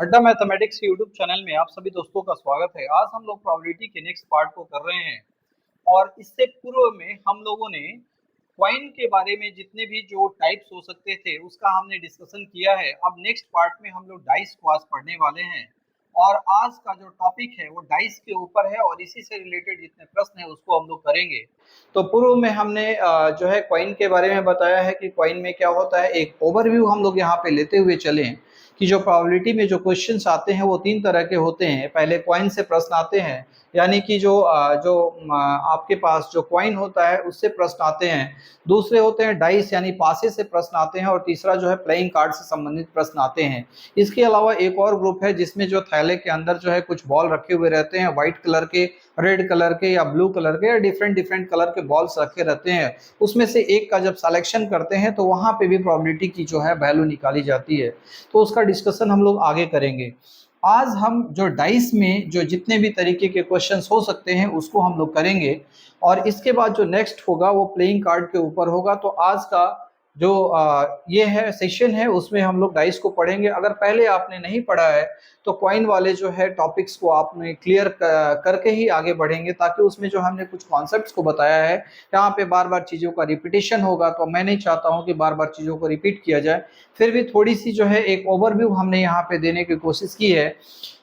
अड्डा मैथमेटिक्स के YouTube channel में आप सभी दोस्तों का स्वागत है। आज हम लोग प्रोबेबिलिटी के नेक्स्ट पार्ट को कर रहे हैं और इससे पूर्व में हम लोगों ने क्वाइन के बारे में जितने भी जो टाइप्स हो सकते थे उसका हमने डिस्कशन किया है। अब नेक्स्ट पार्ट में हम लोग डाइस को आज पढ़ने वाले हैं और आज का जो टॉपिक है वो डाइस के ऊपर है और इसी से रिलेटेड जितने प्रश्न है उसको हम लोग करेंगे। तो पूर्व में हमने जो है क्वाइन के बारे में बताया है कि क्वाइन में क्या होता है। एक ओवरव्यू हम लोग यहाँ पे लेते हुए चलें कि जो प्रोबेबिलिटी में जो क्वेश्चंस आते हैं वो तीन तरह के होते हैं। पहले क्वाइन से प्रश्न आते हैं, यानी कि आपके पास जो क्वाइन होता है उससे प्रश्न आते हैं। दूसरे होते हैं डाइस यानी पासे से प्रश्न आते हैं और तीसरा जो है प्लेइंग कार्ड से संबंधित प्रश्न आते हैं। इसके अलावा एक और ग्रुप है जिसमें जो थैले के अंदर जो है कुछ बॉल रखे हुए रहते हैं, व्हाइट कलर के, रेड कलर के या ब्लू कलर के या डिफरेंट डिफरेंट कलर के बॉल्स रखे रहते हैं। उसमें से एक का जब सिलेक्शन करते हैं तो वहां पे भी प्रोबेबिलिटी की जो है वैल्यू निकाली जाती है। तो उसका डिस्कशन हम लोग आगे करेंगे। आज हम जो डाइस में जो जितने भी तरीके के क्वेश्चंस हो सकते हैं उसको हम लोग करेंगे और इसके बाद जो नेक्स्ट होगा वो प्लेइंग कार्ड के ऊपर होगा। तो आज का जो ये है सेशन है उसमें हम लोग डाइस को पढ़ेंगे। अगर पहले आपने नहीं पढ़ा है तो क्वाइन वाले जो है टॉपिक्स को आपने क्लियर करके ही आगे बढ़ेंगे, ताकि उसमें जो हमने कुछ कॉन्सेप्ट्स को बताया है यहाँ पे बार बार चीज़ों का रिपीटेशन होगा, तो मैं नहीं चाहता हूँ कि बार बार चीज़ों को रिपीट किया जाए। फिर भी थोड़ी सी जो है एक ओवरव्यू हमने यहाँ पे देने की कोशिश की है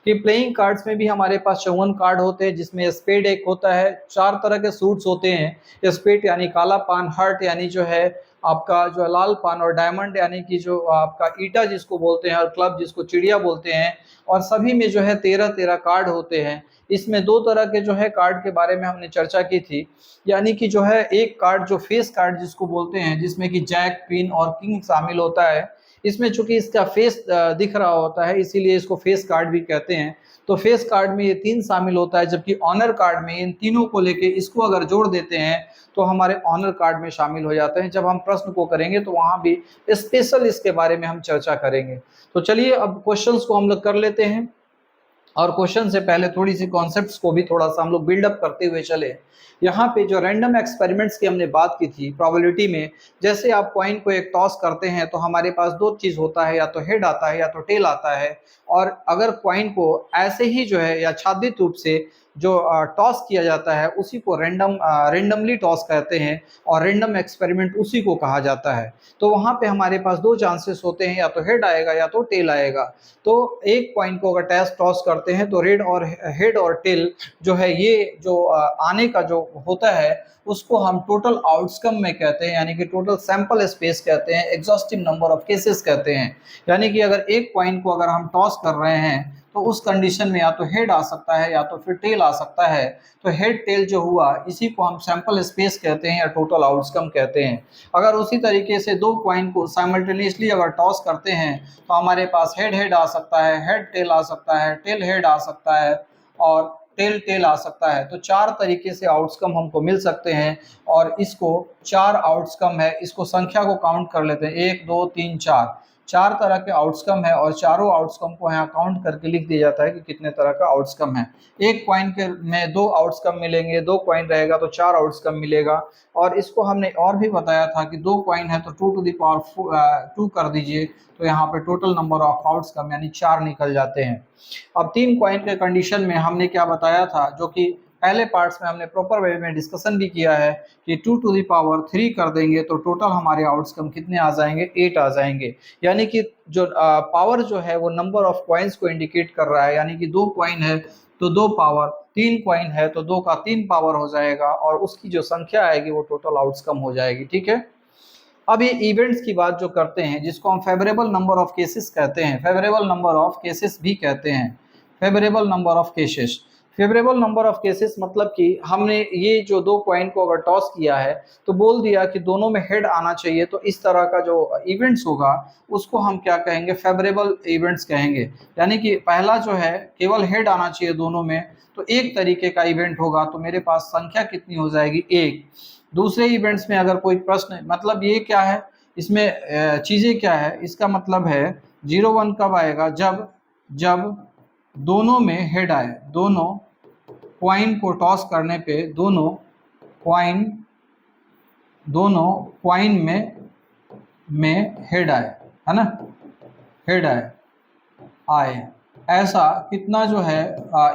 कि प्लेइंग कार्ड्स में भी हमारे पास 54 कार्ड होते हैं, जिसमें स्पेड एक होता है। चार तरह के सूट्स होते हैं, स्पेड यानी काला पान, हर्ट यानी जो है आपका जो लाल पान, और डायमंड यानी कि जो आपका ईटा जिसको बोलते हैं, और क्लब जिसको चिड़िया बोलते हैं। और सभी में जो है 13-13 कार्ड होते हैं। इसमें दो तरह के जो है कार्ड के बारे में हमने चर्चा की थी, यानी कि जो है एक कार्ड जो फेस कार्ड जिसको बोलते हैं, जिसमें कि जैक, क्वीन और किंग शामिल होता है। इसमें चूंकि इसका फेस दिख रहा होता है इसीलिए इसको फेस कार्ड भी कहते हैं। तो फेस कार्ड में ये तीन शामिल होता है, जबकि ऑनर कार्ड में इन तीनों को लेके इसको अगर जोड़ देते हैं तो हमारे ऑनर कार्ड में शामिल हो जाते हैं। जब हम प्रश्न को करेंगे तो वहां भी स्पेशल इसके बारे में हम चर्चा करेंगे। तो चलिए अब क्वेश्चंस को हम लोग कर लेते हैं और क्वेश्चन से पहले थोड़ी सी कॉन्सेप्ट्स को भी थोड़ा सा हम लोग बिल्डअप करते हुए चले। यहाँ पे जो रैंडम एक्सपेरिमेंट्स की हमने बात की थी प्रोबेबिलिटी में, जैसे आप कॉइन को एक टॉस करते हैं तो हमारे पास दो चीज होता है, या तो हेड आता है या तो टेल आता है। और अगर कॉइन को ऐसे ही जो है या छादित रूप से जो टॉस किया जाता है उसी को रेंडमली टॉस कहते हैं और रैंडम एक्सपेरिमेंट उसी को कहा जाता है। तो वहां पे हमारे पास दो चांसेस होते हैं, या तो हेड आएगा या तो टेल आएगा। तो एक कॉइन को अगर टॉस करते हैं तो रेड और हेड और टेल जो है ये जो आने का जो होता है उसको हम टोटल आउटकम में कहते हैं, यानी कि टोटल सैंपल स्पेस कहते हैं, एग्जॉस्टिव नंबर ऑफ केसेस कहते हैं। यानी कि अगर एक कॉइन को अगर हम टॉस कर रहे हैं तो उस कंडीशन में या तो हेड आ सकता है या तो फिर टेल आ सकता है। तो हेड टेल जो हुआ इसी को हम सैंपल स्पेस कहते हैं या टोटल आउटकम कहते हैं। अगर उसी तरीके से दो कॉइन को साइमल्टेनियसली अगर टॉस करते हैं तो हमारे पास हेड हेड आ सकता है, हेड टेल आ सकता है, टेल हेड आ सकता है और टेल टेल आ सकता है। तो चार तरीके से आउटकम हमको मिल सकते हैं और इसको चार आउटकम है, इसको संख्या को काउंट कर लेते हैं, 1 2 3 4। चार तरह के आउटकम है और चारों आउटकम को यहाँ काउंट करके लिख दिया जाता है कि कितने तरह का आउटकम है। एक कॉइन के में दो आउटकम मिलेंगे, दो कॉइन रहेगा तो चार आउटकम मिलेगा। और इसको हमने और भी बताया था कि दो कॉइन है तो 2 टू द पावर 2 कर दीजिए, तो यहाँ पे टोटल नंबर ऑफ आउटकम यानी चार निकल जाते हैं। अब तीन कॉइन के कंडीशन में हमने क्या बताया था, जो कि पहले पार्ट्स में हमने प्रॉपर वे में डिस्कशन भी किया है कि 2 टू द पावर 3 कर देंगे तो टोटल हमारे आउटकम कितने आ जाएंगे, 8 आ जाएंगे। यानी कि जो पावर जो है वो नंबर ऑफ कॉइन्स को इंडिकेट कर रहा है, यानी कि दो कॉइन है तो दो पावर, तीन कॉइन है तो दो का तीन पावर हो जाएगा और उसकी जो संख्या आएगी वो टोटल आउटकम हो जाएगी। ठीक है। अब ये इवेंट्स की बात जो करते हैं जिसको हम फेवरेबल नंबर ऑफ केसेस कहते हैं, फेवरेबल नंबर ऑफ केसेस भी कहते हैं, favourable number of cases. Favourable number of cases मतलब कि हमने ये जो दो कॉइन को अगर टॉस किया है तो बोल दिया कि दोनों में हेड आना चाहिए, तो इस तरह का जो इवेंट्स होगा उसको हम क्या कहेंगे, फेवरेबल इवेंट्स कहेंगे। यानी कि पहला जो है केवल हेड आना चाहिए दोनों में, तो एक तरीके का इवेंट होगा, तो मेरे पास संख्या कितनी हो जाएगी, एक। दूसरे इवेंट्स में अगर कोई प्रश्न, मतलब ये क्या है, इसमें चीजें क्या है, इसका मतलब है 0 1 कब आएगा, जब जब दोनों में हेड आए, दोनों क्वाइन को टॉस करने पे क्वाइन दोनों क्वाइन में हेड आए, है ना, हेड आए। ऐसा कितना जो है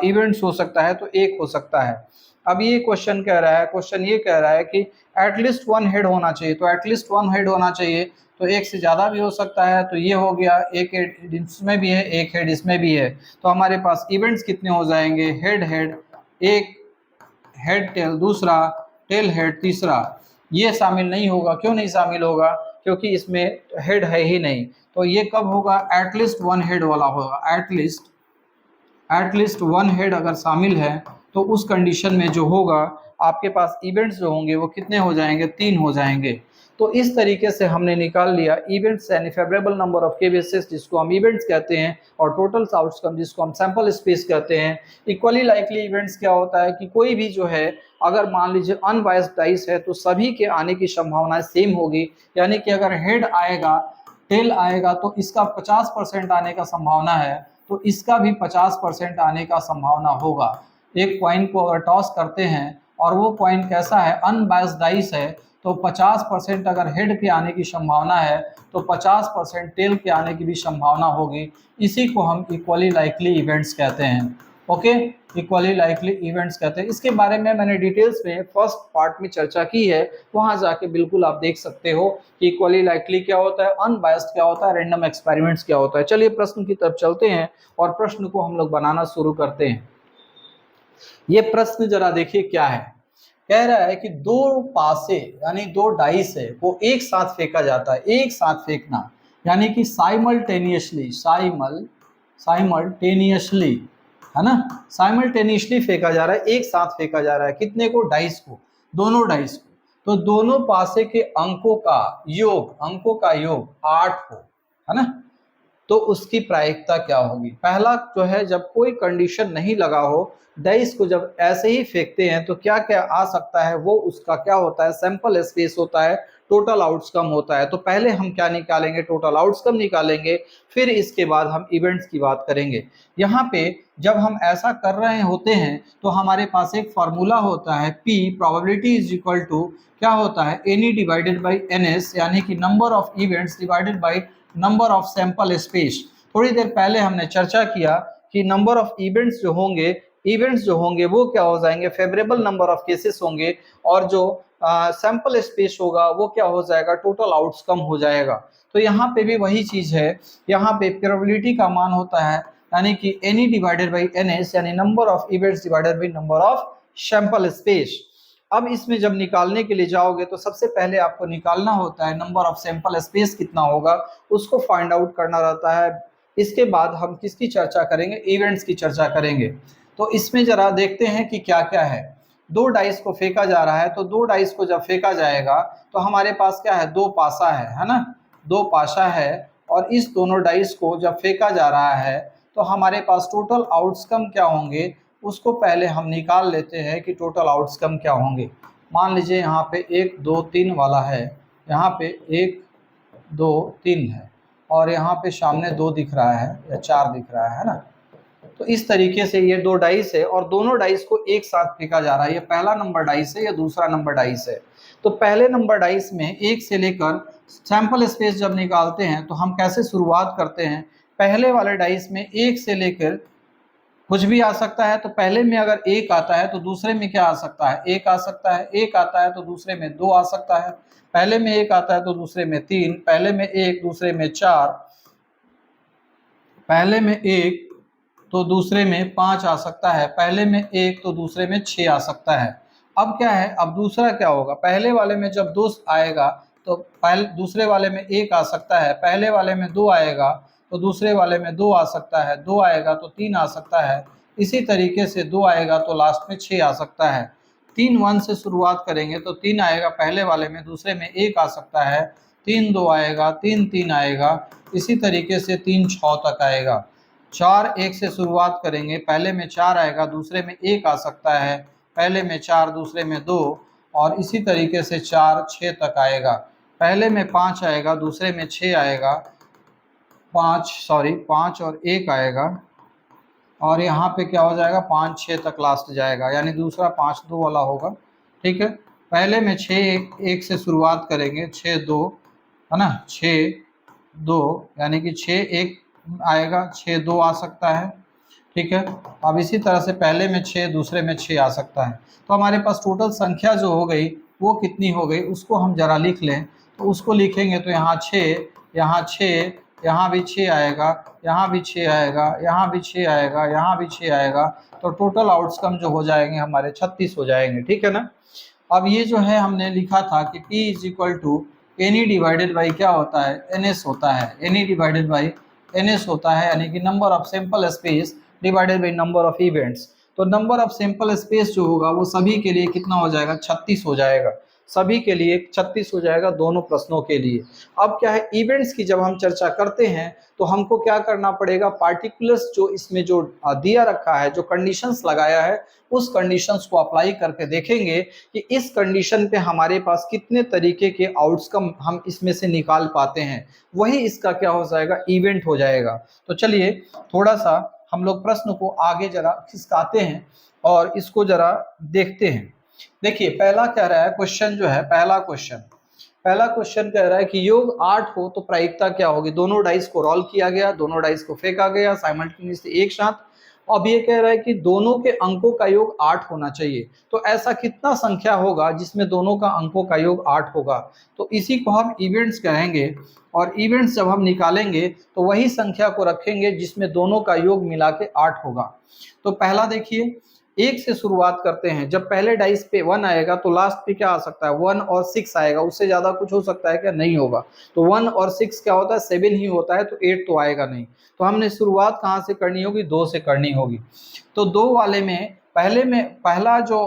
इवेंट्स हो सकता है, तो एक हो सकता है। अब ये क्वेश्चन कह रहा है, क्वेश्चन ये कह रहा है कि एटलीस्ट वन हेड होना चाहिए, तो एटलीस्ट वन हेड होना चाहिए, तो एक से ज़्यादा भी हो सकता है, तो ये हो गया एक हेड इसमें भी है, एक हेड इसमें भी है, तो हमारे पास इवेंट्स कितने हो जाएंगे, हेड हेड एक, हेड टेल दूसरा, टेल हेड तीसरा। ये शामिल नहीं होगा, क्यों नहीं शामिल होगा, क्योंकि इसमें हेड है ही नहीं, तो ये कब होगा, एटलीस्ट वन हेड वाला होगा। एटलीस्ट वन हेड अगर शामिल है तो उस कंडीशन में जो होगा आपके पास इवेंट्स जो होंगे वो कितने हो जाएंगे, 3 हो जाएंगे। तो इस तरीके से हमने निकाल लिया इवेंट्स यानी फेवरेबल नंबर ऑफ केसेस जिसको हम इवेंट्स कहते हैं, और टोटल आउटकम जिसको हम सैंपल स्पेस कहते हैं। इक्वली लाइकली इवेंट्स क्या होता है कि कोई भी जो है, अगर मान लीजिए अनबायस्ड डाइस है तो सभी के आने की संभावना सेम होगी, यानी कि अगर हेड आएगा, टेल आएगा तो इसका 50% आने का संभावना है, तो इसका भी 50% आने का संभावना होगा। एक कॉइन को अगर टॉस करते हैं और वो कॉइन कैसा है, अनबायस्ड डाइस है, तो 50% अगर हेड के आने की संभावना है तो 50% टेल के आने की भी संभावना होगी। इसी को हम इक्वली लाइकली इवेंट्स कहते हैं। ओके, इक्वली लाइकली इवेंट्स कहते हैं। इसके बारे में मैंने डिटेल्स में फर्स्ट पार्ट में चर्चा की है, वहां जाके बिल्कुल आप देख सकते हो कि इक्वली लाइकली क्या होता है, अनबायस्ड क्या होता है, रैंडम एक्सपेरिमेंट्स क्या होता है। चलिए प्रश्न की तरफ चलते हैं और प्रश्न को हम लोग बनाना शुरू करते हैं। ये प्रश्न जरा देखिए क्या है, कह रहा है कि दो पासे यानी दो डाइस है वो एक साथ फेंका जाता है, एक साथ फेंकना यानी कि साइमल्टेनियसली, साइमल्टेनियसली है ना, साइमल्टेनियसली फेंका जा रहा है, एक साथ फेंका जा रहा है, कितने को, डाइस को, दोनों डाइस को। तो दोनों पासे के अंकों का योग, अंकों का योग 8 हो, है ना, तो उसकी प्रायिकता क्या होगी। पहला जो है, जब कोई कंडीशन नहीं लगा हो, डाइस को जब ऐसे ही फेंकते हैं तो क्या क्या आ सकता है, वो उसका क्या होता है, सैंपल स्पेस होता है, टोटल आउटकम होता है। तो पहले हम क्या निकालेंगे, टोटल आउटकम निकालेंगे, फिर इसके बाद हम इवेंट्स की बात करेंगे। यहाँ पे जब हम ऐसा कर रहे होते हैं तो हमारे पास एक फार्मूला होता है, P probability is equal to क्या होता है, एनी डिवाइडेड बाई NS, यानी कि number of events divided by number of sample space. थोड़ी देर पहले हमने चर्चा किया कि नंबर ऑफ इवेंट्स जो होंगे वो क्या हो जाएंगे, फेवरेबल नंबर ऑफ केसेस होंगे, और जो सैंपल स्पेस होगा वो क्या हो जाएगा, टोटल आउटकम हो जाएगा। तो यहाँ पे भी वही चीज है, यहाँ पे प्रोबेबिलिटी का मान होता है यानी कि एनी डिवाइडेड बाई NS, यानी number of events divided by number of sample space. अब इसमें जब निकालने के लिए जाओगे तो सबसे पहले आपको निकालना होता है नंबर ऑफ सैंपल स्पेस कितना होगा, उसको फाइंड आउट करना रहता है। इसके बाद हम किसकी चर्चा करेंगे, इवेंट्स की चर्चा करेंगे। तो इसमें जरा देखते हैं कि क्या क्या है। दो डाइस को फेंका जा रहा है, तो दो डाइस को जब फेंका जाएगा तो हमारे पास क्या है, दो पासा है ना, दो पासा है, और इस दोनों डाइस को जब फेंका जा रहा है तो हमारे पास टोटल आउटकम क्या होंगे, उसको पहले हम निकाल लेते हैं कि टोटल आउटकम क्या होंगे। मान लीजिए यहाँ पे 1 2 3 वाला है, यहाँ पे 1 2 3 है, और यहाँ पे सामने 2 दिख रहा है या 4 दिख रहा है ना। तो इस तरीके से ये दो डाइस है और दोनों डाइस को एक साथ फेंका जा रहा है। ये पहला नंबर डाइस है या दूसरा नंबर डाइस है। तो पहले नंबर डाइस में 1 से लेकर सैंपल स्पेस जब निकालते हैं तो हम कैसे शुरुआत करते हैं, पहले वाले डाइस में 1 से लेकर कुछ भी आ सकता है, तो पहले में अगर 1 आता है तो दूसरे में क्या आ सकता है, 1 आ सकता है, 1 आता है तो दूसरे में 2 आ सकता है, पहले में 1 आता है तो दूसरे में 3, पहले में 1 दूसरे में 4, पहले में 1 तो दूसरे में 5 आ सकता है, पहले में 1 तो दूसरे में 6 आ सकता है। अब क्या है, अब दूसरा क्या होगा, पहले वाले में जब 2 आएगा तो पहले दूसरे वाले में 1 आ सकता है, पहले वाले में 2 आएगा तो दूसरे वाले में 2 आ सकता है, 2 आएगा तो 3 आ सकता है, इसी तरीके से 2 आएगा तो लास्ट में 6 आ सकता है। 3 1 से शुरुआत करेंगे तो 3 आएगा पहले वाले में, दूसरे में 1 आ सकता है, 3 2 आएगा, 3 3 आएगा, इसी तरीके से 3 6 तक आएगा। 4 1 से शुरुआत करेंगे, पहले में 4 आएगा, दूसरे में 1 आ सकता है, पहले में 4 दूसरे में 2, और इसी तरीके से 4 6 तक आएगा, पहले में 5 आएगा, दूसरे में 6 आएगा, 5 और 1 आएगा, और यहाँ पे क्या हो जाएगा, 5 6 तक लास्ट जाएगा, यानी दूसरा 5 2 वाला होगा। ठीक है, पहले में 6 1 से शुरुआत करेंगे, 6 2 है ना, 6 2 यानी कि 6 1 आएगा, 6 2 आ सकता है, ठीक है। अब इसी तरह से पहले में 6, दूसरे में 6 आ सकता है। तो हमारे पास टोटल संख्या जो हो गई वो कितनी हो गई, उसको हम जरा लिख लें। तो उसको लिखेंगे तो यहाँ 6, यहाँ 6, यहाँ भी 6 आएगा, यहाँ भी 6 आएगा, यहाँ भी 6 आएगा, यहाँ भी 6 आएगा। तो टोटल आउटकम जो हो जाएंगे हमारे 36 हो जाएंगे, ठीक है ना। अब ये जो है हमने लिखा था कि P is equal to NE divided by क्या होता है, NS होता है। एनी डिवाइडेड बाई NS होता है, यानी कि number of sample space divided by number of events. तो नंबर ऑफ सैंपल स्पेस जो होगा वो सभी के लिए कितना हो जाएगा, 36 हो जाएगा। सभी के लिए 36 हो जाएगा, दोनों प्रश्नों के लिए। अब क्या है, इवेंट्स की जब हम चर्चा करते हैं तो हमको क्या करना पड़ेगा, पार्टिकुलर्स जो इसमें जो दिया रखा है, जो कंडीशंस लगाया है, उस कंडीशंस को अप्लाई करके देखेंगे कि इस कंडीशन पे हमारे पास कितने तरीके के आउटकम हम इसमें से निकाल पाते हैं। वही इसका क्या हो जाएगा, इवेंट हो जाएगा। तो चलिए थोड़ा सा हम लोग प्रश्न को आगे जरा खिसकाते हैं और इसको जरा देखते हैं। देखिए पहला कह रहा है, क्वेश्चन जो है, पहला क्वेश्चन कह रहा है कि योग 8 हो तो प्रायिकता क्या होगी। दोनों डाइस को रोल किया गया, दोनों डाइस को फेंका गया साइमल्टेनियसली एक साथ। अब ये कह रहा है कि दोनों के अंकों का योग 8 होना चाहिए। तो ऐसा कितना संख्या होगा जिसमें दोनों का अंकों का योग 8 होगा। तो इसी को हम इवेंट्स कहेंगे, और इवेंट्स जब हम निकालेंगे तो वही संख्या को रखेंगे जिसमें दोनों का योग मिला के 8 होगा। तो पहला देखिए, 1 से शुरुआत करते हैं। जब पहले डाइस पे 1 आएगा तो लास्ट पे क्या आ सकता है, 1 और 6 आएगा। उससे ज्यादा कुछ हो सकता है क्या, नहीं होगा। तो 1 और 6 क्या होता है, 7 ही होता है, तो 8 तो आएगा नहीं। तो हमने शुरुआत कहाँ से करनी होगी, 2 से करनी होगी। तो 2 वाले में पहला जो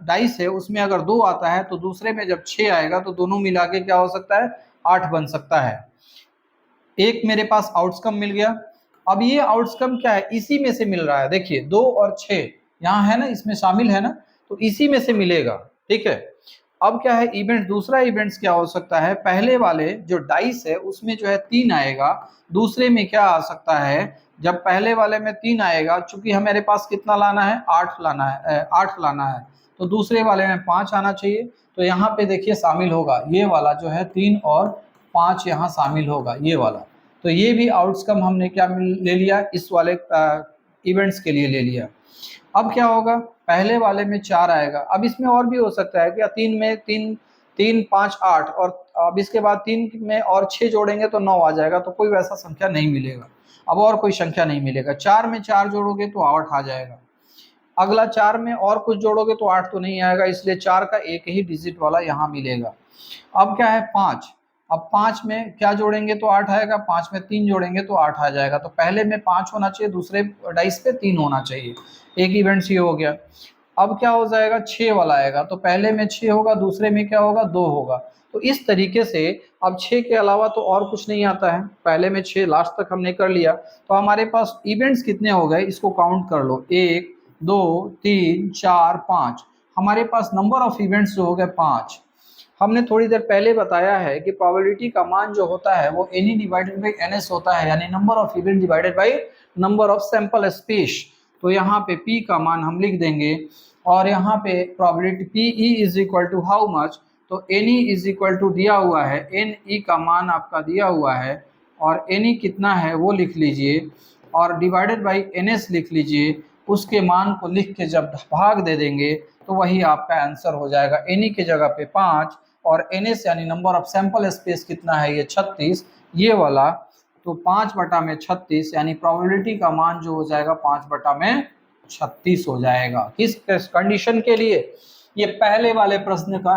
डाइस है उसमें अगर 2 आता है तो दूसरे में जब 6 आएगा तो दोनों मिला के क्या हो सकता है, 8 बन सकता है। एक मेरे पास आउटकम मिल गया। अब ये आउटकम क्या है, इसी में से मिल रहा है। देखिए 2 और 6 यहाँ है ना, इसमें शामिल है ना, तो इसी में से मिलेगा, ठीक है। अब क्या है, इवेंट, दूसरा इवेंट्स क्या हो सकता है, पहले वाले जो डाइस है उसमें जो है 3 आएगा, दूसरे में क्या आ सकता है, जब पहले वाले में 3 आएगा, चूंकि हमारे पास कितना लाना है, 8 लाना है, 8 लाना है, तो दूसरे वाले में 5 आना चाहिए। तो यहाँ पे देखिए शामिल होगा ये वाला जो है 3 और 5 यहाँ शामिल होगा, ये वाला। तो ये भी आउटकम हमने क्या ले लिया, इस वाले इवेंट्स के लिए ले लिया। अब क्या होगा, पहले वाले में 4 आएगा। अब इसमें और भी हो सकता है क्या, 3 में 3, 3 5 8, और अब इसके बाद 3 में और 6 जोड़ेंगे तो 9 आ जाएगा। तो कोई वैसा संख्या नहीं मिलेगा, अब और कोई संख्या नहीं मिलेगा। 4 में 4 जोड़ोगे तो 8 आ जाएगा। अगला 4 में और कुछ जोड़ोगे तो 8 तो नहीं आएगा, इसलिए 4 का एक ही डिजिट वाला यहाँ मिलेगा। अब क्या है, 5। अब 5 में क्या जोड़ेंगे तो 8 आएगा, 5 में 3 जोड़ेंगे तो 8 आ जाएगा। तो पहले में 5 होना चाहिए, दूसरे डाइस पे 3 होना चाहिए। एक इवेंट ये हो गया। अब क्या हो जाएगा, 6 वाला आएगा, तो पहले में 6 होगा, दूसरे में क्या होगा, 2 होगा। तो इस तरीके से अब 6 के अलावा तो और कुछ नहीं आता है, पहले में 6 लास्ट तक हमने कर लिया। तो हमारे पास इवेंट्स कितने हो गए, इसको काउंट कर लो, 1 2 3 4 5। हमारे पास नंबर ऑफ इवेंट्स जो हो गए 5। हमने थोड़ी देर पहले बताया है कि प्रोबेबिलिटी का मान जो होता है वो एनी डिवाइडेड बाई NS होता है, यानी number of event divided by number of sample space. तो यहाँ पे P का मान हम लिख देंगे, और यहाँ पे probability PE is equal to how much, तो NE इज इक्वल टू दिया हुआ है, NE का मान आपका दिया हुआ है, और NE कितना है वो लिख लीजिए, और डिवाइडेड बाई NS लिख लीजिए। उसके मान को लिख के जब भाग दे देंगे तो वही आपका आंसर हो जाएगा। NE की जगह पे 5, और NS यानी नंबर ऑफ सैंपल स्पेस कितना है, ये 36, ये वाला। तो 5/36 यानी प्रोबेबिलिटी का मान जो हो जाएगा 5/36 हो जाएगा। किस कंडीशन के लिए, ये पहले वाले प्रश्न का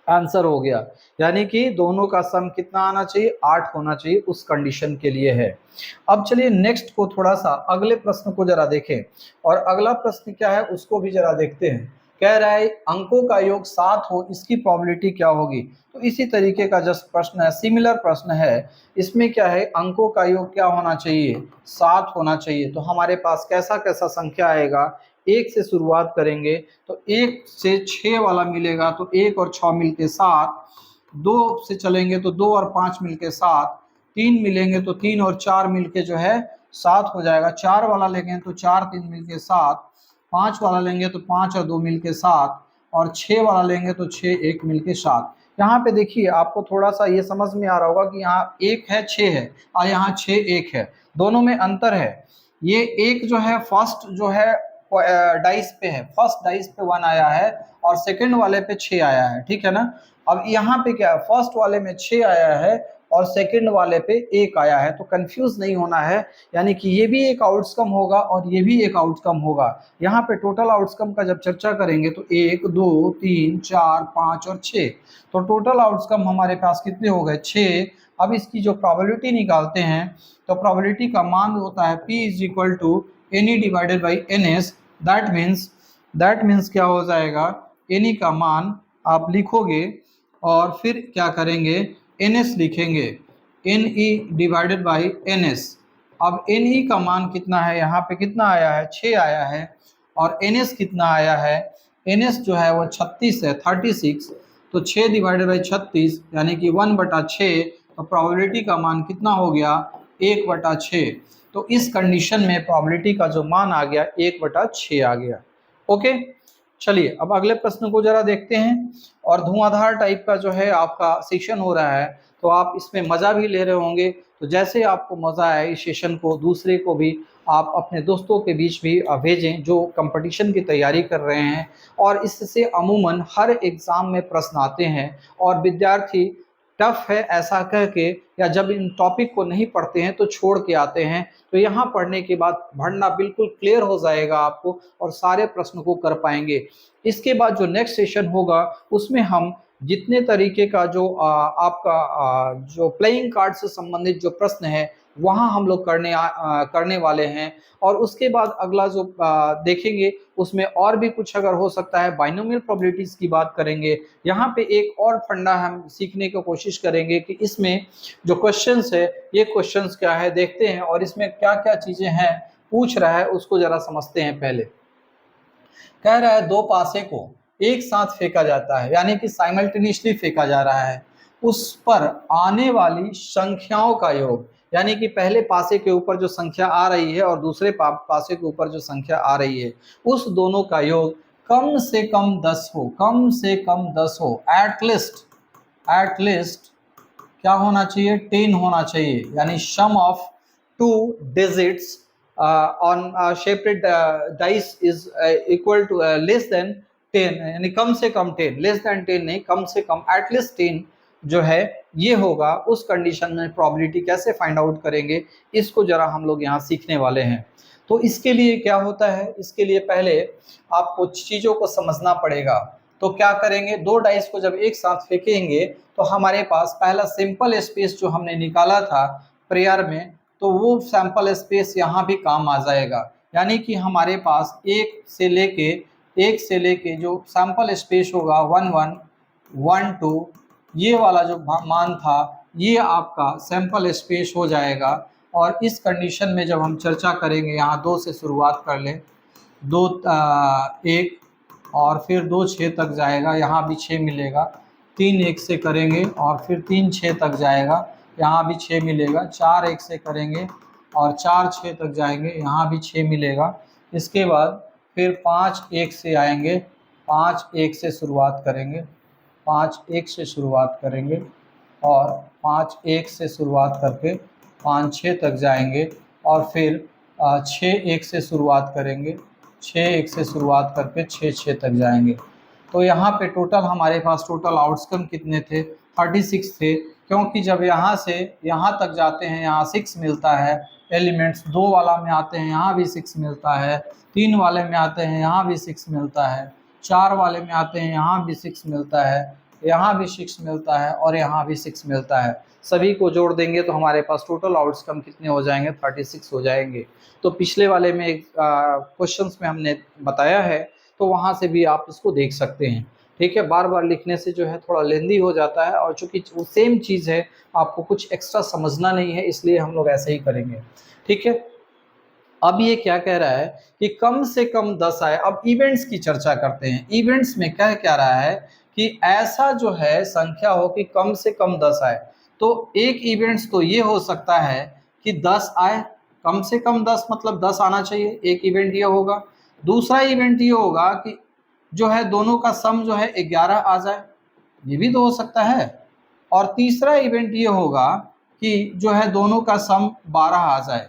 आंसर हो गया। यानी कि दोनों का सम कितना आना चाहिए, 8 होना चाहिए, उस कंडीशन के लिए है। अब चलिए नेक्स्ट को थोड़ा सा अगले प्रश्न को जरा देखें, और अगला प्रश्न क्या है उसको भी जरा देखते हैं। कह रहा है अंकों का योग 7 हो, इसकी प्रोबेबिलिटी क्या होगी। तो इसी तरीके का जस्ट प्रश्न है, सिमिलर प्रश्न है। इसमें क्या है, अंकों का योग क्या होना चाहिए, 7 होना चाहिए। तो हमारे पास कैसा कैसा संख्या आएगा, 1 से शुरुआत करेंगे तो 1 से 6 वाला मिलेगा, तो 1 और 6 मिलके 7। 2 से चलेंगे तो 2 और 5 मिलके 7। 3 मिलेंगे तो 3 और 4 मिलके जो है 7 हो जाएगा। 4 वाला लेंगे तो 4 3 मिलके 7। 5 वाला लेंगे तो 5 और 2 मिलके 7, और 6 वाला लेंगे तो 6 1 मिलके 7। यहाँ पे देखिए आपको थोड़ा सा ये समझ में आ रहा होगा कि यहाँ 1 है 6 है, और यहाँ 6 1 है, दोनों में अंतर है। ये एक जो है फर्स्ट जो है डाइस पे है, फर्स्ट डाइस पे 1 आया है और सेकंड वाले पे 6 आया है, ठीक है ना। अब यहाँ पे क्या है, फर्स्ट वाले में 6 आया है और सेकंड वाले पे 1 आया है, तो कंफ्यूज नहीं होना है, यानी कि ये भी एक आउटकम होगा और ये भी एक आउटकम होगा। यहाँ पे टोटल आउटकम का जब चर्चा करेंगे तो 1 2 3 4 5 और 6, तो टोटल आउटकम हमारे पास कितने हो गए, 6। अब इसकी जो प्रोबेबिलिटी निकालते हैं तो प्रोबेबिलिटी का मान होता है P is equal to NE divided by N S. That means क्या हो जाएगा, एनी का मान आप लिखोगे और फिर क्या करेंगे, एन एस लिखेंगे, N E divided by N S. अब एन ई का मान कितना है, यहाँ पे कितना आया है, 6 आया है, और एन एस कितना आया है, एन एस जो है वो 36 है, 36। तो 6 डिवाइडेड बाई 36 यानी कि 1/6, तो प्रोबेबिलिटी का मान कितना हो गया, 1/6। तो इस कंडीशन में प्रोबेबिलिटी का जो मान आ गया 1/6 आ गया। ओके, चलिए अब अगले प्रश्न को जरा देखते हैं। और धुआंधार टाइप का जो है आपका सेशन हो रहा है, तो आप इसमें मज़ा भी ले रहे होंगे। तो जैसे आपको मज़ा आया इस सेशन को, दूसरे को भी आप अपने दोस्तों के बीच भी भेजें जो कंपटीशन की तैयारी कर रहे हैं। और इससे अमूमन हर एग्ज़ाम में प्रश्न आते हैं और विद्यार्थी टफ है ऐसा कह के, या जब इन टॉपिक को नहीं पढ़ते हैं तो छोड़ के आते हैं। तो यहाँ पढ़ने के बाद भरना बिल्कुल क्लियर हो जाएगा आपको और सारे प्रश्न को कर पाएंगे। इसके बाद जो नेक्स्ट सेशन होगा उसमें हम जितने तरीके का जो आपका जो प्लेइंग कार्ड से संबंधित जो प्रश्न है वहाँ हम लोग करने वाले हैं। और उसके बाद अगला जो देखेंगे उसमें और भी कुछ अगर हो सकता है, बाइनोमियल प्रोबेबिलिटीज की बात करेंगे। यहाँ पे एक और फंडा हम सीखने की कोशिश करेंगे कि इसमें जो क्वेश्चंस है ये क्वेश्चंस क्या है, देखते हैं और इसमें क्या क्या चीज़ें हैं पूछ रहा है उसको जरा समझते हैं। पहले कह रहा है दो पासे को एक साथ फेंका जाता है, यानी कि साइमल्टेनियसली फेंका जा रहा है, उस पर आने वाली संख्याओं का योग, यानी कि पहले पासे के ऊपर जो संख्या आ रही है और दूसरे पासे के ऊपर जो संख्या आ रही है उस दोनों का योग कम से कम 10 हो, कम से कम 10 हो, एटलीस्ट क्या होना चाहिए, 10 होना चाहिए। यानी sum of two digits on separate dice is equal to less than 10, यानी कम से कम 10, लेस देन 10 नहीं, कम से कम एटलीस्ट 10 जो है ये होगा। उस कंडीशन में प्रोबेबिलिटी कैसे फाइंड आउट करेंगे इसको जरा हम लोग यहाँ सीखने वाले हैं। तो इसके लिए क्या होता है, इसके लिए पहले आपको चीज़ों को समझना पड़ेगा। तो क्या करेंगे, दो डाइस को जब एक साथ फेंकेंगे तो हमारे पास पहला सिंपल स्पेस जो हमने निकाला था प्रेयर में, तो वो सैंपल स्पेस यहाँ भी काम आ जाएगा। यानी कि हमारे पास एक से लेके जो सैंपल स्पेस होगा 1 1 1 2, ये वाला जो मान था ये आपका सैंपल स्पेस हो जाएगा। और इस कंडीशन में जब हम चर्चा करेंगे, यहाँ 2 से शुरुआत कर लें, 2 1 और फिर 2 6 तक जाएगा, यहाँ भी 6 मिलेगा, 3 1 से करेंगे और फिर 3 6 तक जाएगा, यहाँ भी 6 मिलेगा, 4 1 से करेंगे और 4 6 तक जाएंगे, यहाँ भी 6 मिलेगा। इसके बाद फिर 5 1 से आएंगे, 5 1 से शुरुआत करेंगे, 5 1 से शुरुआत करेंगे और 5 1 से शुरुआत करके 5 6 तक जाएंगे और फिर 6 1 से शुरुआत करेंगे, 6 1 से शुरुआत करके 6 6 तक जाएंगे। तो यहाँ पे टोटल हमारे पास टोटल आउटकम कितने थे, 36 थे, क्योंकि जब यहाँ से यहाँ तक जाते हैं यहाँ 6 मिलता है एलिमेंट्स, 2 वाला में आते हैं यहाँ भी 6 मिलता है, 3 वाले में आते हैं यहाँ भी 6 मिलता है, 4 वाले में आते हैं यहाँ भी 6 मिलता है, यहाँ भी 6 मिलता है और यहाँ भी 6 मिलता है। सभी को जोड़ देंगे तो हमारे पास टोटल आउटकम कितने हो जाएंगे, 36 हो जाएंगे। तो पिछले वाले में क्वेश्चंस में हमने बताया है, तो वहाँ से भी आप इसको देख सकते हैं। ठीक है, बार बार लिखने से जो है थोड़ा लेंदी हो जाता है और चूंकि वो सेम चीज़ है आपको कुछ एक्स्ट्रा समझना नहीं है, इसलिए हम लोग ऐसे ही करेंगे। ठीक है, अब ये क्या कह रहा है कि कम से कम 10 आए। अब इवेंट्स की चर्चा करते हैं। इवेंट्स में कह क्या रहा है कि ऐसा जो है संख्या हो कि कम से कम 10 आए। तो एक इवेंट्स तो ये हो सकता है कि 10 आए, कम से कम 10 मतलब 10 आना चाहिए, एक इवेंट ये होगा। दूसरा इवेंट ये होगा कि जो है दोनों का सम जो है 11 आ जाए, ये भी तो हो सकता है। और तीसरा इवेंट ये होगा कि जो है दोनों का सम 12 आ जाए,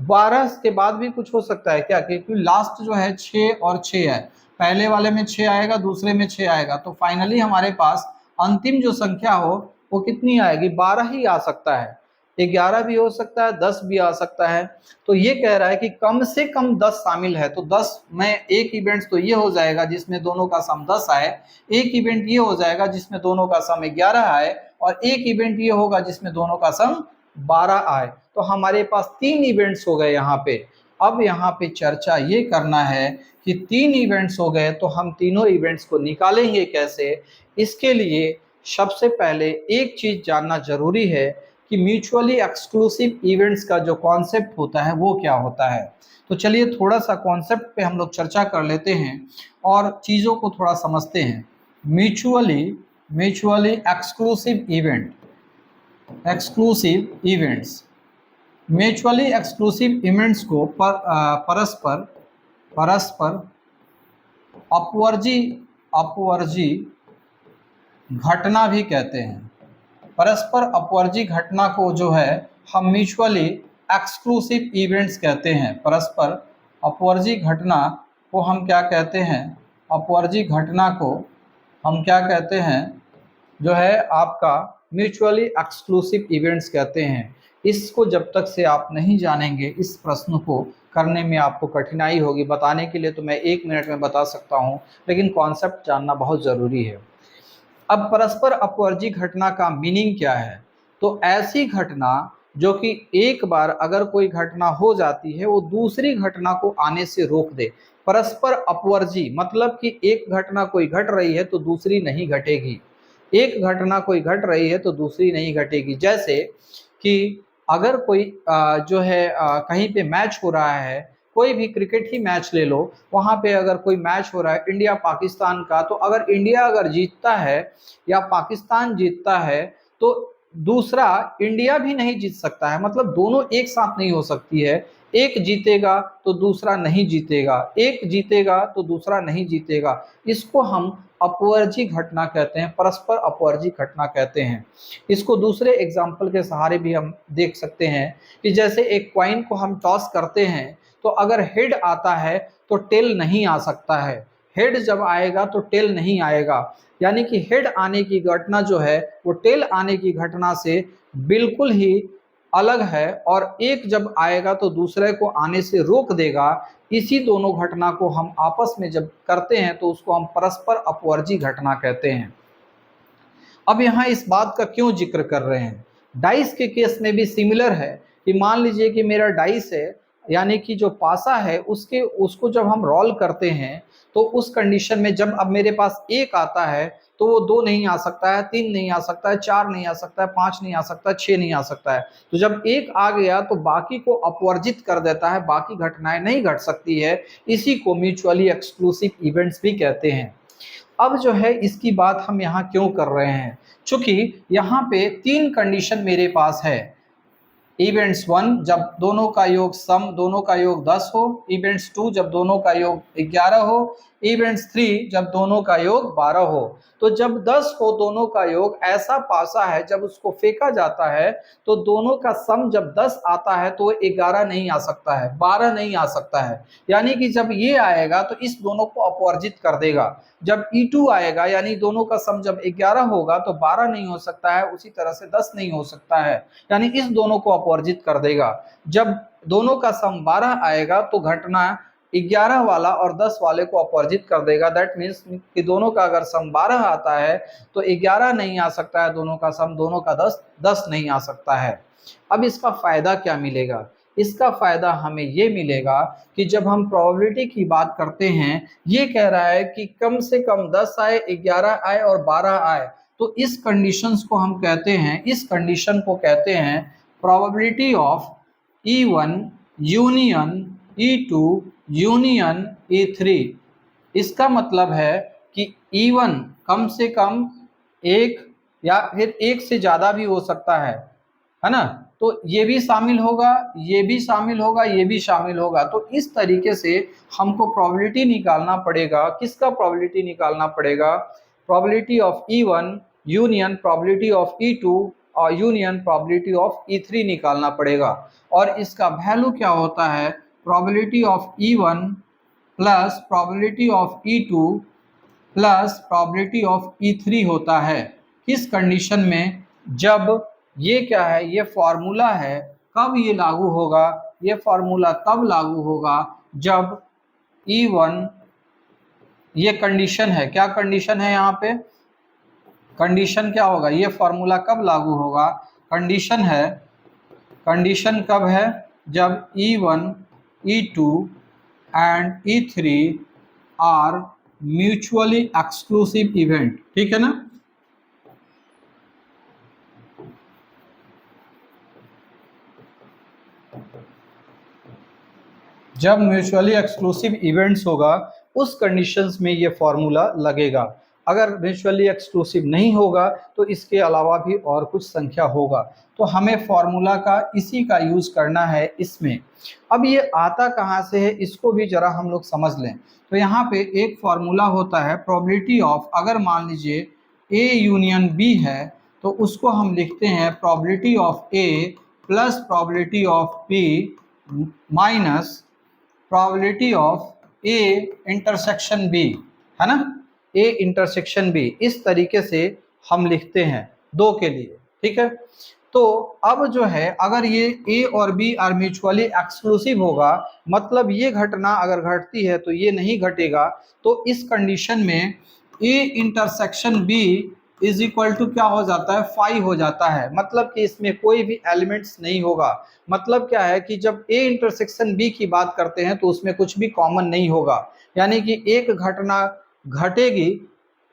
12 के बाद भी कुछ हो सकता है क्या? क्योंकि लास्ट जो है 6 और 6 है, पहले वाले में 6 आएगा, दूसरे में 6 आएगा, तो फाइनली हमारे पास अंतिम जो संख्या हो वो कितनी आएगी? 12 ही आ सकता है। 11 भी हो सकता है, 10 भी आ सकता है। तो ये कह रहा है कि कम से कम 10 शामिल है, तो 10 में एक इवेंट तो ये हो जाएगा जिसमें दोनों का सम 10 आए, एक इवेंट ये हो जाएगा जिसमें दोनों का सम 11 आए, और एक इवेंट ये होगा जिसमें दोनों का सम 12 आए। तो हमारे पास 3 इवेंट्स हो गए यहाँ पे। अब यहाँ पे चर्चा ये करना है कि 3 इवेंट्स हो गए तो हम तीनों इवेंट्स को निकालेंगे कैसे? इसके लिए सबसे पहले एक चीज जानना जरूरी है कि म्यूचुअली एक्सक्लूसिव इवेंट्स का जो कॉन्सेप्ट होता है वो क्या होता है। तो चलिए थोड़ा सा कॉन्सेप्ट पे हम लोग चर्चा कर लेते हैं और चीज़ों को थोड़ा समझते हैं। Mutually exclusive events mutually exclusive events को परस्पर अपवर्जी घटना भी कहते हैं। परस्पर अपवर्जी घटना को जो है हम म्यूचुअली एक्सक्लूसिव इवेंट्स कहते हैं। परस्पर अपवर्जी घटना को हम क्या कहते हैं? अपवर्जी घटना को हम क्या कहते हैं? जो है आपका म्यूचुअली एक्सक्लूसिव इवेंट्स कहते हैं। इसको जब तक से आप नहीं जानेंगे, इस प्रश्न को करने में आपको कठिनाई होगी। बताने के लिए तो मैं 1 मिनट में बता सकता हूँ, लेकिन कॉन्सेप्ट जानना बहुत ज़रूरी है। अब परस्पर अपवर्जी घटना का मीनिंग क्या है? तो ऐसी घटना जो कि एक बार अगर कोई घटना हो जाती है वो दूसरी घटना को आने से रोक दे। परस्पर अपवर्जी मतलब कि एक घटना कोई घट रही है तो दूसरी नहीं घटेगी, एक घटना कोई घट रही है तो दूसरी नहीं घटेगी। जैसे कि अगर कोई जो है कहीं पे मैच हो रहा है, कोई भी क्रिकेट ही मैच ले लो, वहाँ पे अगर कोई मैच हो रहा है इंडिया पाकिस्तान का, तो अगर इंडिया अगर जीतता है या पाकिस्तान जीतता है तो दूसरा इंडिया भी नहीं जीत सकता है, मतलब दोनों एक साथ नहीं हो सकती है। एक जीतेगा तो दूसरा नहीं जीतेगा, एक जीतेगा तो दूसरा नहीं जीतेगा। इसको हम अपवर्जी घटना कहते हैं, परस्पर अपवर्जी घटना कहते हैं। इसको दूसरे एग्जाम्पल के सहारे भी हम देख सकते हैं कि जैसे एक कॉइन को हम टॉस करते हैं तो अगर हेड आता है तो टेल नहीं आ सकता है, हेड जब आएगा तो टेल नहीं आएगा। यानी कि हेड आने की घटना जो है वो टेल आने की घटना से बिल्कुल ही अलग है, और एक जब आएगा तो दूसरे को आने से रोक देगा। इसी दोनों घटना को हम आपस में जब करते हैं तो उसको हम परस्पर अपवर्जी घटना कहते हैं। अब यहाँ इस बात का क्यों जिक्र कर रहे हैं? डाइस के केस में भी सिमिलर है कि मान लीजिए कि मेरा डाइस है, यानी कि जो पासा है उसको जब हम रोल करते हैं तो उस कंडीशन में जब अब मेरे पास एक आता है तो वो 2 नहीं आ सकता है, 3 नहीं आ सकता है, 4 नहीं आ सकता है, 5 नहीं आ सकता है, 6 नहीं आ सकता है। तो जब एक आ गया तो बाकी को अपवर्जित कर देता है, बाकी घटनाएं नहीं घट सकती है। इसी को म्यूचुअली एक्सक्लूसिव इवेंट्स भी कहते हैं। अब जो है इसकी बात हम यहाँ क्यों कर रहे हैं? चूंकि यहाँ पे 3 कंडीशन मेरे पास है। इवेंट्स 1 जब दोनों का योग दोनों का योग 10 हो, इवेंट्स 2 जब दोनों का योग 11 हो, इवेंट्स 3 जब दोनों का योग 12 हो। तो जब 10 हो दोनों का योग, ऐसा पासा है जब उसको फेंका जाता है तो दोनों का सम जब 10 आता है तो 11 नहीं आ सकता है, 12 नहीं आ सकता है। यानी कि जब ये आएगा तो इस दोनों को अपवर्जित कर देगा। जब E2 आएगा यानी दोनों का सम जब 11 होगा तो 12 नहीं हो सकता है, उसी तरह से 10 नहीं हो सकता है, यानी इस दोनों को अपवर्जित कर देगा। जब दोनों का सम 12 आएगा तो घटना 11 वाला और 10 वाले को अपवर्जित कर देगा। दैट मीन्स कि दोनों का अगर सम 12 आता है तो 11 नहीं आ सकता है दोनों का सम, दोनों का 10 नहीं आ सकता है। अब इसका फायदा क्या मिलेगा? इसका फायदा हमें ये मिलेगा कि जब हम प्रोबेबिलिटी की बात करते हैं, ये कह रहा है कि कम से कम 10 आए, 11 आए और 12 आए, तो इस कंडीशंस को हम कहते हैं, इस कंडीशन को कहते हैं probability of E1 union E2 union E3। इसका मतलब है कि E1 कम से कम एक या फिर एक से ज्यादा भी हो सकता है ना? तो ये भी शामिल होगा, ये भी शामिल होगा, ये भी शामिल होगा। तो इस तरीके से हमको प्रोबेबिलिटी निकालना पड़ेगा। किसका प्रोबेबिलिटी निकालना पड़ेगा? Probability of E1 union probability of E2 union probability of E3 निकालना पड़ेगा। और इसका वैल्यू क्या होता है, probability of E1 plus probability of E2 plus probability of E3 होता है। किस कंडीशन में, जब ये क्या है, ये फॉर्मूला है, कब ये लागू होगा, ये फॉर्मूला तब लागू होगा जब E1, ये कंडीशन है, क्या कंडीशन है यहाँ पे, कंडीशन क्या होगा, ये फॉर्मूला कब लागू होगा, कंडीशन है, कंडीशन कब है, जब E1, E2 and E3 are mutually exclusive event, ठीक है ना। जब म्यूचुअली एक्सक्लूसिव इवेंट्स होगा उस कंडीशंस में ये फॉर्मूला लगेगा। अगर म्यूचुअली एक्सक्लूसिव नहीं होगा तो इसके अलावा भी और कुछ संख्या होगा, तो हमें फॉर्मूला का इसी का यूज करना है इसमें। अब ये आता कहाँ से है, इसको भी जरा हम लोग समझ लें। तो यहाँ पे एक फॉर्मूला होता है प्रोबेबिलिटी ऑफ, अगर मान लीजिए ए यूनियन बी है तो उसको हम लिखते हैं probability of A plus probability of B minus probability of A intersection B, है ना, ए इंटरसेक्शन बी, इस तरीके से हम लिखते हैं दो के लिए, ठीक है। तो अब जो है, अगर ये ए और बी आर म्यूचुअली एक्सक्लूसिव होगा, मतलब ये घटना अगर घटती है तो ये नहीं घटेगा, तो इस कंडीशन में A intersection B is equal to क्या हो जाता है, 5 हो जाता है। मतलब कि इसमें कोई भी एलिमेंट्स नहीं होगा। मतलब क्या है कि जब ए इंटरसेक्शन बी की बात करते हैं तो उसमें कुछ भी कॉमन नहीं होगा, यानी कि एक घटना घटेगी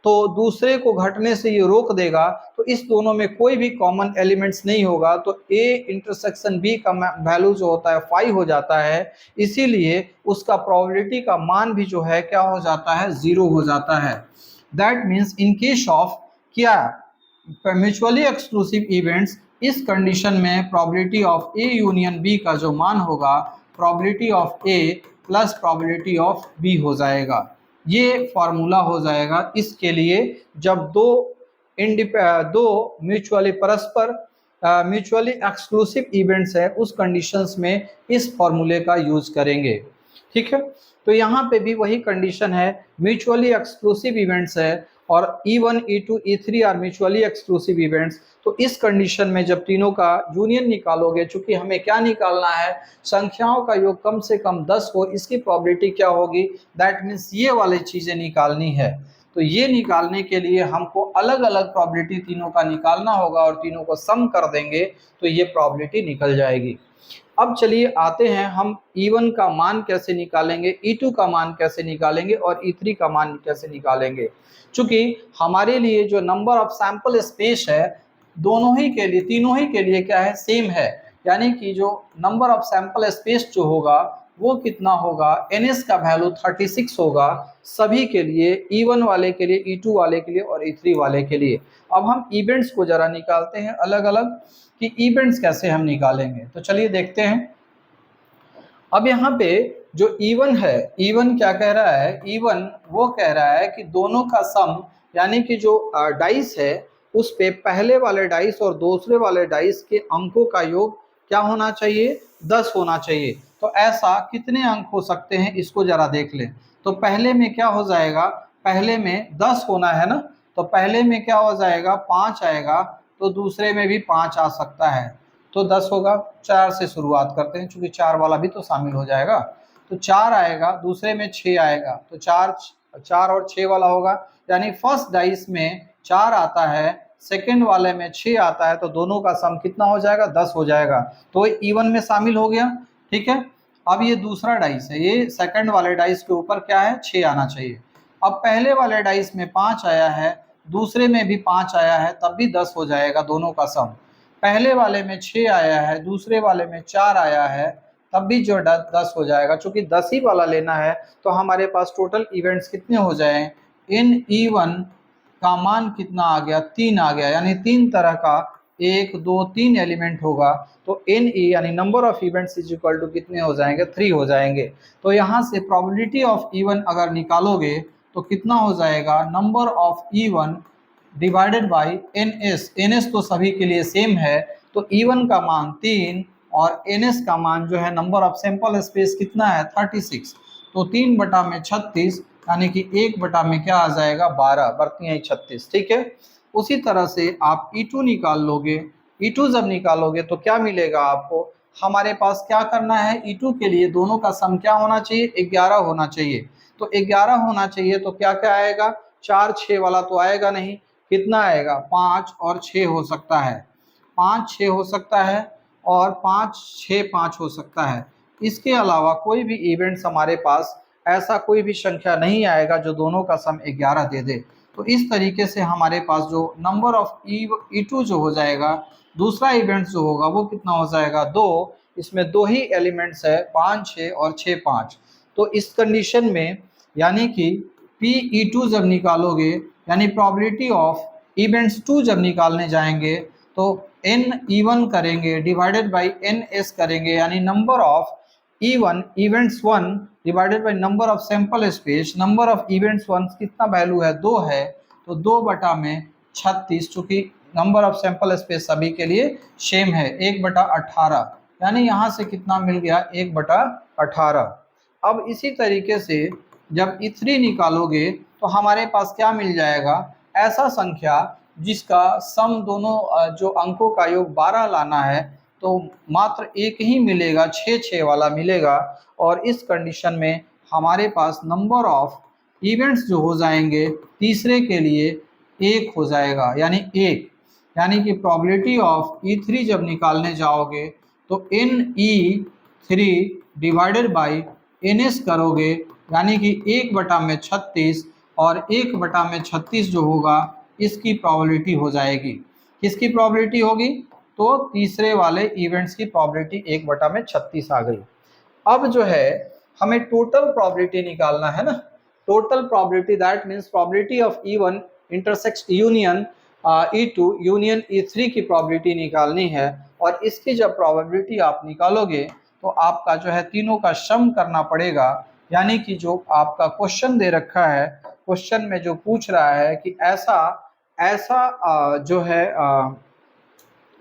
तो दूसरे को घटने से ये रोक देगा, तो इस दोनों में कोई भी कॉमन एलिमेंट्स नहीं होगा, तो ए इंटरसेक्शन बी का वैल्यू जो होता है 5 हो जाता है। इसीलिए उसका प्रोबेबिलिटी का मान भी जो है क्या हो जाता है, 0 हो जाता है। That means in case of क्या, म्यूचुअली एक्सक्लूसिव इवेंट्स, इस कंडीशन में probability of A union B का जो मान होगा probability of A plus probability of B हो जाएगा। ये फॉर्मूला हो जाएगा इसके लिए जब दो म्यूचुअली परस्पर म्यूचुअली एक्सक्लूसिव इवेंट्स है, उस कंडीशंस में इस फॉर्मूले का यूज करेंगे, ठीक है। तो यहाँ पे भी वही कंडीशन है, म्यूचुअली एक्सक्लूसिव इवेंट्स है और E1, E2, E3 are mutually exclusive events. तो इस कंडीशन में जब तीनों का यूनियन निकालोगे, चूंकि हमें क्या निकालना है, संख्याओं का योग कम से कम 10 हो, इसकी प्रोबेबिलिटी क्या होगी, दैट मीन्स ये वाली चीजें निकालनी है। तो ये निकालने के लिए हमको अलग अलग प्रोबेबिलिटी तीनों का निकालना होगा और तीनों को सम कर देंगे तो ये प्रोबेबिलिटी निकल जाएगी। अब चलिए आते हैं, हम E1 का मान कैसे निकालेंगे, E2 का मान कैसे निकालेंगे और E3 का मान कैसे निकालेंगे। चूंकि हमारे लिए जो नंबर ऑफ सैंपल स्पेस है दोनों ही के लिए, तीनों ही के लिए क्या है, सेम है। यानी कि जो नंबर ऑफ सैंपल स्पेस जो होगा वो कितना होगा, NS का वैल्यू 36 होगा सभी के लिए, E1 वाले के लिए, E2 वाले के लिए और E3 वाले के लिए। अब हम इवेंट्स को जरा निकालते हैं अलग अलग, कि इवेंट्स कैसे हम निकालेंगे। तो चलिए देखते हैं। अब यहाँ पे जो E1 है, E1 क्या कह रहा है, E1 वो कह रहा है कि दोनों का सम, यानी कि जो डाइस है उस पे पहले वाले डाइस और दूसरे वाले डाइस के अंकों का योग क्या होना चाहिए, 10 होना चाहिए। तो ऐसा कितने अंक हो सकते हैं, इसको जरा देख लें। तो पहले में क्या हो जाएगा, पहले में 10 होना है ना, तो पहले में क्या हो जाएगा, 5 आएगा, तो दूसरे में भी 5 आ सकता है, तो 10 होगा। 4 से शुरुआत करते हैं, चूंकि 4 वाला भी तो शामिल हो जाएगा, तो 4 आएगा, दूसरे में 6 आएगा, तो 4 और 6 वाला होगा। यानी फर्स्ट डाइस में 4 आता है, सेकेंड वाले में 6 आता है, तो दोनों का सम कितना हो जाएगा, 10 हो जाएगा। तो E1 में शामिल हो गया, ठीक है। अब ये दूसरा डाइस है, ये सेकंड वाले डाइस के ऊपर क्या है, 6 आना चाहिए। अब पहले वाले डाइस में 5 आया है, दूसरे में भी 5 आया है, तब भी 10 हो जाएगा दोनों का सम। पहले वाले में 6 आया है, दूसरे वाले में 4 आया है, तब भी जो 10 हो जाएगा। चूंकि 10 ही वाला लेना है तो हमारे पास टोटल इवेंट्स कितने हो जाए, इन E1 का मान कितना आ गया, 3 आ गया, यानी 3 तरह का 1 2 3 एलिमेंट होगा। तो NE यानी number of events is equal to कितने हो जाएंगे, 3 हो जाएंगे। तो यहाँ से प्रोबेबिलिटी ऑफ E1 अगर निकालोगे तो कितना हो जाएगा, number of E1 divided by NS तो सभी के लिए सेम है, तो E1 का मान 3 और NS का मान जो है नंबर ऑफ सैंपल स्पेस कितना है 36, तो 3 बटा में 36 यानी कि 1 बटा में क्या आ जाएगा 12, बर्तियाँ 36। ठीक है, उसी तरह से आप E2 निकाल लोगे। E2 जब निकालोगे तो क्या मिलेगा आपको, हमारे पास क्या करना है, E2 के लिए दोनों का सम क्या होना चाहिए 11 होना चाहिए। तो 11 होना चाहिए तो क्या क्या आएगा, 4 6 वाला तो आएगा नहीं, कितना आएगा 5 और 6 हो सकता है, 5 6 हो सकता है और 5 6 5 हो सकता है। इसके अलावा कोई भी इवेंट्स हमारे पास ऐसा कोई भी संख्या नहीं आएगा जो दोनों का सम 11 दे दे। तो इस तरीके से हमारे पास जो नंबर ऑफ E2 जो हो जाएगा, दूसरा इवेंट जो होगा वो कितना हो जाएगा 2, इसमें 2 ही एलिमेंट्स है 5 6 और 6 5। तो इस कंडीशन में यानी कि PE2 जब निकालोगे यानी प्रोबेबिलिटी ऑफ इवेंट्स 2 जब निकालने जाएंगे तो NE1 करेंगे डिवाइडेड बाई NS करेंगे, यानी number of E1 events 1 divided by number of sample space, number of events 1 कितना वैल्यू है 2 है, तो 2 बटा में 36, चूंकि नंबर ऑफ सैंपल स्पेस सभी के लिए सेम है 1 बटा 18, यानी यहाँ से कितना मिल गया 1 बटा 18। अब इसी तरीके से जब E3 निकालोगे तो हमारे पास क्या मिल जाएगा, ऐसा संख्या जिसका सम दोनों जो अंकों का योग 12 लाना है, तो मात्र एक ही मिलेगा 6 6 वाला मिलेगा। और इस कंडीशन में हमारे पास नंबर ऑफ इवेंट्स जो हो जाएंगे तीसरे के लिए 1 हो जाएगा, यानी 1, यानी कि प्रोबेबिलिटी ऑफ E3 जब निकालने जाओगे तो NE3 डिवाइडेड बाई NS करोगे, यानी कि 1 बटा में 36 और 1 बटा में 36 जो होगा इसकी प्रोबेबिलिटी हो जाएगी। किसकी प्रोबेबिलिटी होगी, तो तीसरे वाले इवेंट्स की प्रोबेबिलिटी 1 बटा में 36 आ गई। अब जो है हमें टोटल प्रोबेबिलिटी निकालना है ना, total probability that means probability of E1 intersect union E2 union E3 की प्रोबेबिलिटी निकालनी है। और इसकी जब प्रोबेबिलिटी आप निकालोगे तो आपका जो है तीनों का सम करना पड़ेगा, यानी कि जो आपका क्वेश्चन दे रखा है, क्वेश्चन में जो पूछ रहा है कि ऐसा ऐसा जो है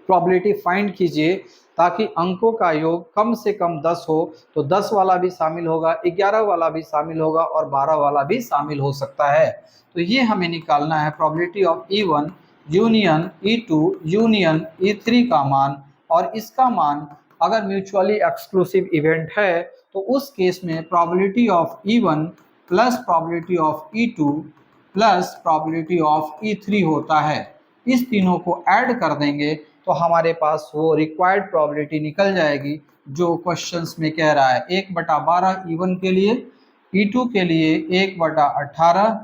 प्रोबेबिलिटी फाइंड कीजिए ताकि अंकों का योग कम से कम 10 हो, तो 10 वाला भी शामिल होगा, 11 वाला भी शामिल होगा और 12 वाला भी शामिल हो सकता है। तो ये हमें निकालना है probability of E1 union E2 union E3 का मान। और इसका मान अगर म्यूचुअली एक्सक्लूसिव इवेंट है तो उस केस में probability of E1 plus probability of E2 plus probability of E3 होता है। इस तीनों को ऐड कर देंगे तो हमारे पास वो रिक्वायर्ड प्रोबेबिलिटी निकल जाएगी जो क्वेश्चंस में कह रहा है 1 बटा 12 E1 के लिए, E2 के लिए 1 बटा 18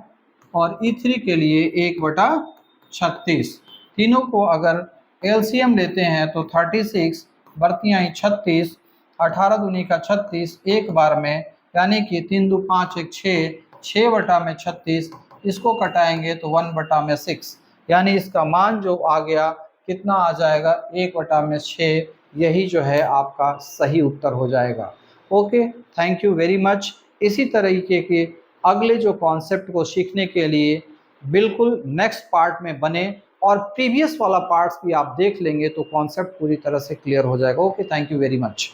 और E3 के लिए 1 बटा 36। तीनों को अगर एलसीएम लेते हैं तो 36 बर्तियाँ 36, 18 दूनी का 36 एक बार में, यानी कि 3 दू 5 1 6, 6 बटा में 36, इसको कटाएंगे तो 1 बटा में 6, यानी इसका मान जो आ गया कितना आ जाएगा 1 बटा में 6, यही जो है आपका सही उत्तर हो जाएगा। Okay, thank you very much. इसी तरीके के अगले जो कॉन्सेप्ट को सीखने के लिए बिल्कुल नेक्स्ट पार्ट में बने और प्रीवियस वाला पार्ट्स भी आप देख लेंगे तो कॉन्सेप्ट पूरी तरह से क्लियर हो जाएगा। Okay, thank you very much.